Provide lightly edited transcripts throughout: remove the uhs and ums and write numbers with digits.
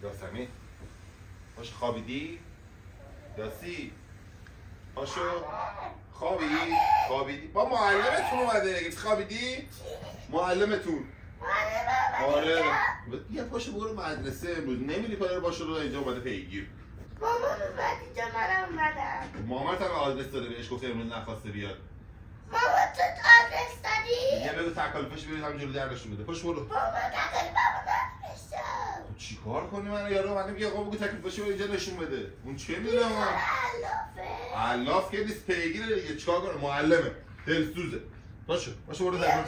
یاسمین پاشو خوابیدی؟ یاسی پاشو خوابیدی با معلمتون اومده اگه خوابیدی؟ معلمتون آره یه پاشو برو مدرسه امروز نمیری پاره باشو رو اینجا اومده پیگیر مامان اومد اینجا منم اومدم مامانت هم آدرس داده بهش گفته امروز نخواسته بیاد مامان تو آدرس دادی؟ یه بگو تکالیفش برید هم جلو در نشون بده پاشو برو مامان تکالیف نشون چی کار کنی من یارو من میگه آقا بگو تکلیفش اینجا نشون بده اون چه میدونه من علاف که نیست پیگیره دیگه چیکار کنه معلمه دلسوزه پاشو برو در من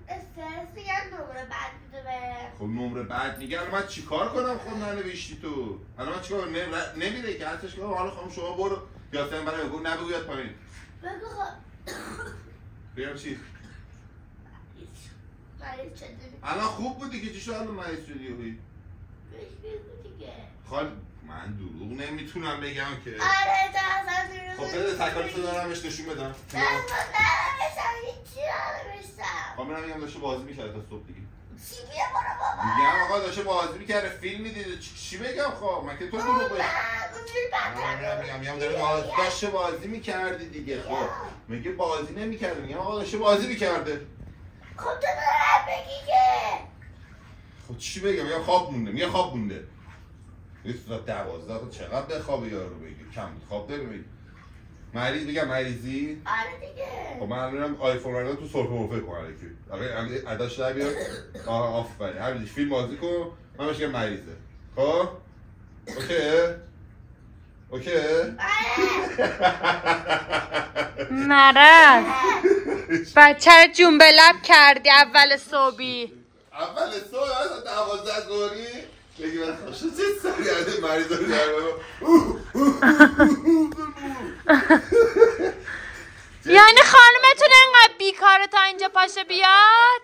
استرس میگم نمره بد میده به خب نمره بد میگه الان من چیکار کنم خب ننوشتی تو الان من چیکار نمیره که حتش کنم حالا خانم شما برو یاسمین برای بگو نبگو یاد پایین بگو بگم چی مریض شدی الان خوب بودی که چی شد الان مریض شدی بگو دیگه خال من دروغ نمیتونم بگم که آره تا اصلا خب بده تکالیفو دارمش نشون بدم نرمشم هیچی نرمشم خب منم میگم داشته بازی میکرد تا صبح دیگه چی بیا برو بابا میگم آقا داشته بازی میکرده فیلم میدیده چی بگم خب من که تو دروغ بگم میگم داشته بازی میکردی دیگه خب میگه بازی نمیکرده میگم آقا داشته بازی میکرده خب تو دارم بگی که خب چی بگم میگم خواب مونده یه ساعت 12 تا چقدر بخوابه یارو بگی کم خواب داره بگی مریض بگم مریضی؟ آره دیگه خب من الانم آیفون رو تو سرفه ورفه کنم الکی اداش در بیار آفرین همینش فیلم بازی کن من بهش میگم مریضه خب اوکی مرض بچه رو جنبه لب کردی اول صبحی اول صبح 12 ظهری بگی من خوشم چه سریعه مریض رو در یعنی خانمتون اینقدر بیکاره تا اینجا پاشه بیاد؟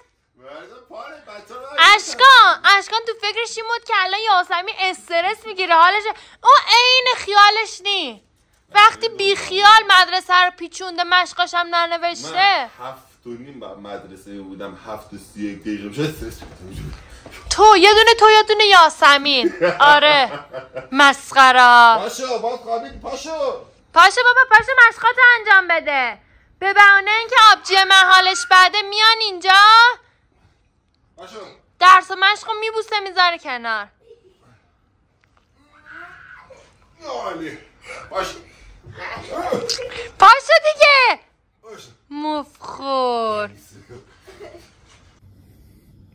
اشکان تو فکرش این بود که الان یاسمین استرس میگیره حالش اون عین خیالش نی وقتی بی خیال مدرسه رو پیچونده مشقاش هم ننوشته من 7:30 بعد مدرسه بودم 7:31 دقیقه میشه استرس تو یه دونه یاسمین آره مسخره پاشو باید خوابید پاشو بابا پاشو مشقاتو انجام بده به بهانه اینکه آبجی من حالش بده میان اینجا پاشو درس و مشقو میبوسه میذاره کنار عالی پاشو دیگه مفخور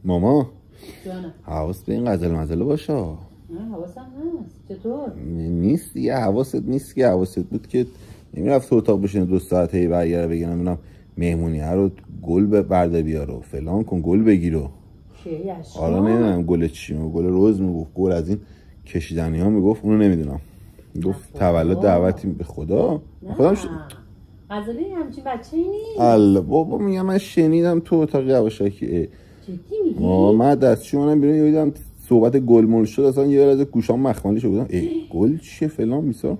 ماما جانم حواس به این غزل باشه نه حواسم هست چطور؟ نیست دیگه حواست نیست که حواست بود که نمیرفت تو اتاق بشینه 2 ساعت هی برگره بگه نمیدونم مهمونی رو گل برده بیار و فلان کن گل بگیر حالا نمیدونم گل چی گل روز میگفت گل از این کشیدنی ها میگفت اونو نمیدونم گفت تولد دعوتی به خدا خودم غزلی همچین بچه ای نیست الله بابا میگم من شنیدم تو اتاق یواشکی جدی میگی؟ من دستشو منم بیرون دیدم صحبت گل مول شد اصلا یه از گوشام مخمالی شد بودم گل چیه فلان بیسا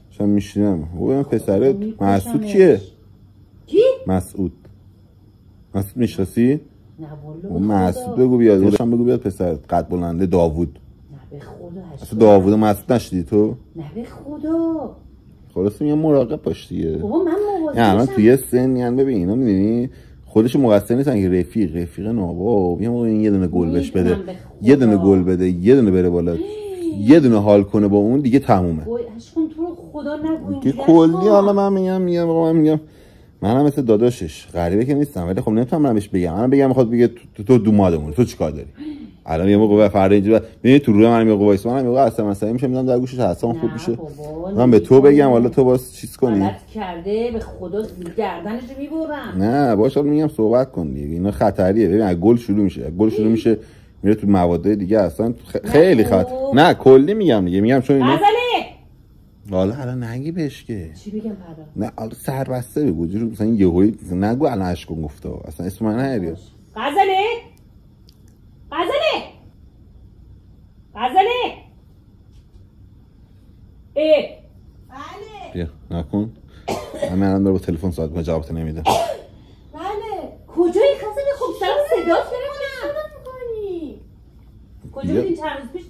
شما میشینم بابا پسرت مسعود کیه؟ کی؟ مسعود میشناسی؟ نه والله مسعود بگو بیاد روشم بگو بیاد پسرت قد بلنده داوود نه به خدا اصلا داوود مسعود نشدی تو؟ نه به خدا خلاص میگم مراقب باش دیگه بابا من مواظبشم الان تو یه سنی ان ببین اینا میدونی خودش مقصر نیستن که رفیق ناباب یه موقع این یه دونه گل بهش بده یه دونه گل بده یه دونه بره بالا یه دونه حال کنه با اون دیگه تمومه وای اشکون تو رو خدا نگو که کلی حالا من میگم منم مثل داداشش غریبه که نیستم ولی خب نمیتونم من بهش بگم من بگم میخواد بگه تو دومادمون تو چیکار داری الان یه موقع فردا اینجوری ببین تو روی من میگه وایس منم میگه اصلا مثلا میشه میذارم در گوشش حسام خوب میشه من به تو بگم حالا تو باز چیز کنی غلط کرده به خدا گردنش میبرم نه باشه میگم صحبت کن دیگه اینا خطریه ببین گل شروع میشه میره تو مواد دیگه اصلا خیلی خطر نه کلی میگم دیگه میگم چون اینا حالا نگی بهش که چی بگم فردا نه حالا سربسته بگو جور مثلا یهویی نگو الان اشکون گفته اصلا اسم من نریاد غزله غزله بله بیا نکن. همه الان داره با تلفن صحبت می‌کنه جوابت نمیده. بله کجایی غزله؟ خب سلام صدات میکنی کجا بودین چند روز پیش؟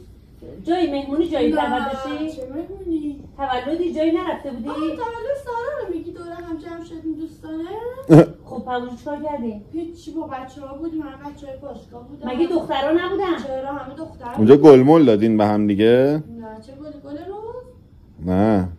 جایی مهمونی جایی تولد داشتی؟ چه مهمونی؟ تولدی جایی نرفته بودی؟ تولد سارا رو میگی دوره هم جمع شدیم دوستانه؟ خب پاوجو چیکار کردی؟ هیچی با بچه ها بودیم، همه بچه های باشگاه بودن. مگه دخترها نبودن؟ چرا همه دختر اونجا گلمول دادین به هم دیگه؟ نه چه گل روز؟ نه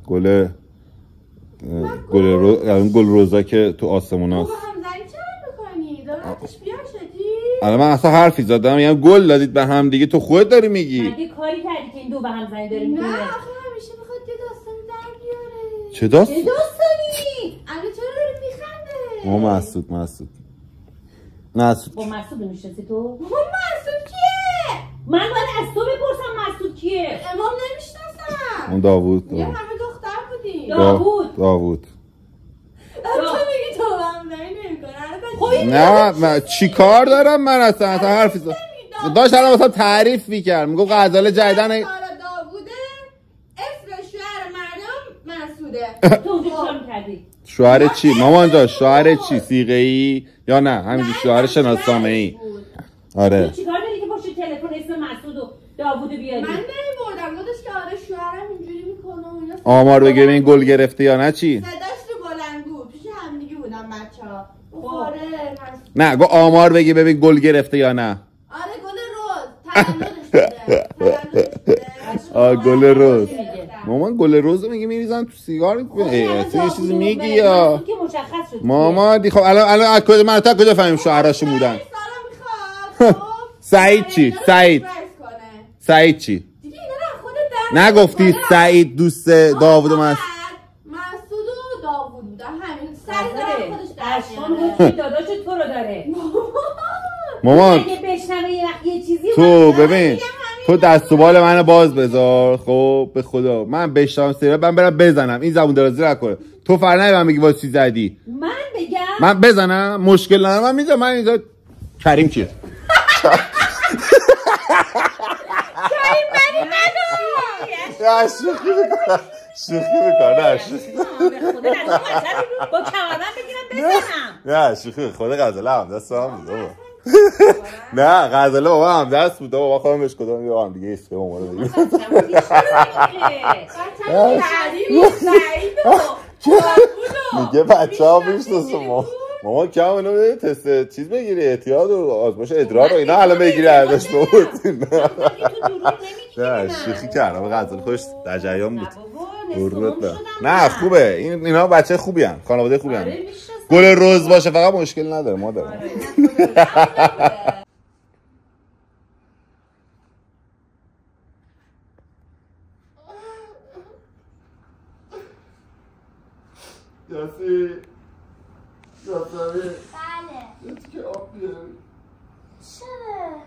گل روزا که تو آسموناست. بابا همزنی چرا میکنی؟ داره آتش بیار شدی؟ الان من اصلا حرفی زدم، یعنی گل دادید به هم دیگه، تو خودت داری میگی. مگه کاری کردی که این دو به هم زنی داری میکنه؟ نه آخه همیشه میخواد یه داستانی در بیاره. چه داستان؟ چه داستانی؟ الان چرا داری میخنده؟ ما مسعود با مسعود میشناسی تو؟ بابا مسعود کیه؟ من باید از تو بپرسم مسعود کیه؟ امام نمیشناسم. اون داوود. یه همه دختر بودیم. داوود تو میگی تو هم زنی نمیکنه. نه من چی کار دارم من اصلا حرفی زدم. داشت الان مثلا تعریف میکرد، میگو غزاله جدیدن داووده اسم شوهر مردم مسعوده. تو اونجا چیکار می‌کردی؟ شوهر چی؟ مامان جان شوهر چی؟ صیغه ای یا نه همینجوری شوهر شناسنامه ای؟ آره. تو چیکار داری که پشت تلفن اسم مسعود و داوودو بیاری؟ من نمیبردم گفتش که آره شوهرم اینجوری میکنه و اینا. آمار بگیریم این گل گرفته یا نه چی؟ صداش رو بلند بود، پیش همدیگه بودن بچه‌ها. آره نه گو آمار بگی ببین گل گرفته یا نه. آره گل روز تولدش بوده. گل روز. مامان گل روز میگه میریزن تو سیگار. یه چیزی میگی یا که مشخص شد مامان خب الان از کجا من تا کجا فهمیم شوهراشون بودن؟ سعید چی؟ سعید چی؟ دیگه اینا رو خودت نگفتی سعید دوست داوود مسعود و داوود بودن همین. سعید داره خودش اشکان داداش تو رو داره. مامان اگه بشنوه یه چیزی تو ببین تو دست و بال منو باز بذار. خب به خدا من بشتم سریع من برم بزنم این زبون درازی نکنه. تو فرنه من میگی واسه چی زدی؟ من بگم من بزنم مشکل ندارم. من میذارم من اینجا کریم کیه؟ کریم بری نداری. شوخی میکنه با کمربند بگیرم بزنم. نه شوخی خود غزاله هم دست هم بود. نه غزاله بابا هم دست بود بابا خودم بهش کدام یه هم دیگه اسکه ما رو بگیم. میگه بچه ها میشناسه ماما کم اینو تست چیز بگیری اعتیاد و آزمایش ادرار و اینا الان بگیری ازش بود. نه شوخی کردم غزاله خوش در جریان بود. نه خوبه اینا بچه خوبی ان خانواده خوبی ان. گل روز باشه فقط مشکل نداره ما دارم. یاسی بله یه تیکه آب بیاری. چرا؟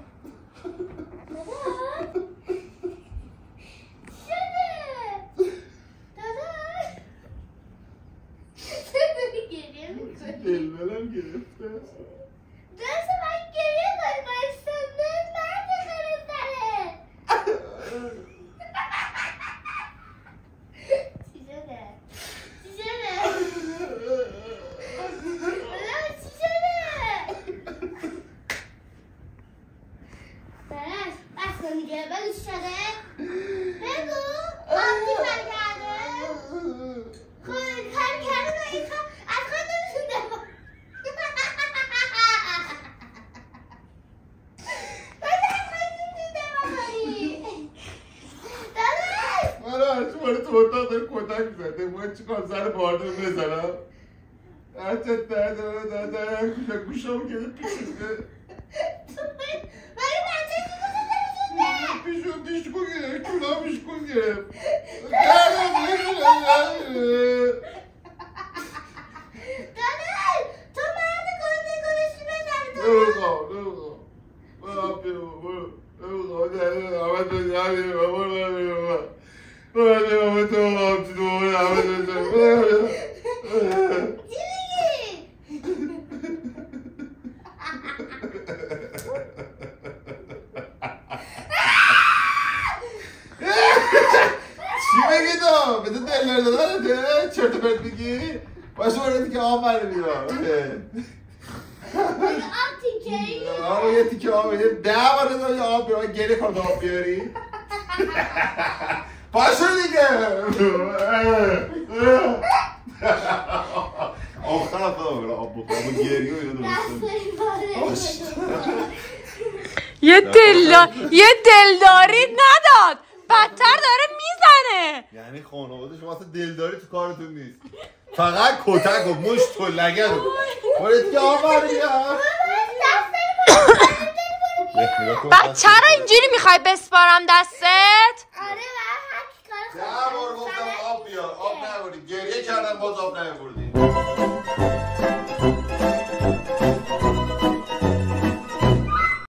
دلبرم گرفته. دست من گریه کنی بایستم دست من بخرستره. چی شده؟ چی شده؟ چی شده؟ برش بس کن دیگه بگو چی شده؟ بگو آبتی کار کرده؟ کار کرده و این کار از خود نمیشون من تو اتاق داره کتک زده باید چیکار سر باردون بزنم حتی داره گوشم که پیشکو گرفت کلا پیشکو گرفت تو مرد گنده گلشی بزنی بابا بده دل دادنته چرت و پرت میگی باشه برو دیگه آب بره بیا آب تیکه ای آب یه تیکه آب یه 10 بار دادم آب بیار گریه کن آب بیاری باشه دیگه آب خراب دارم آب بخورم گریه و اینو درست یه دلداری نداد بدتر داره میزنه. یعنی خانواده شما اصلا دلداری تو کارتون نیست فقط کتک و مشت و لگد و برید که آمار بیا چرا اینجوری میخوای بسپارم دستت؟ آره و هر کی کار ده بار گفتم آب بیار آب نیاوردی گریه کردم باز آب نیاوردی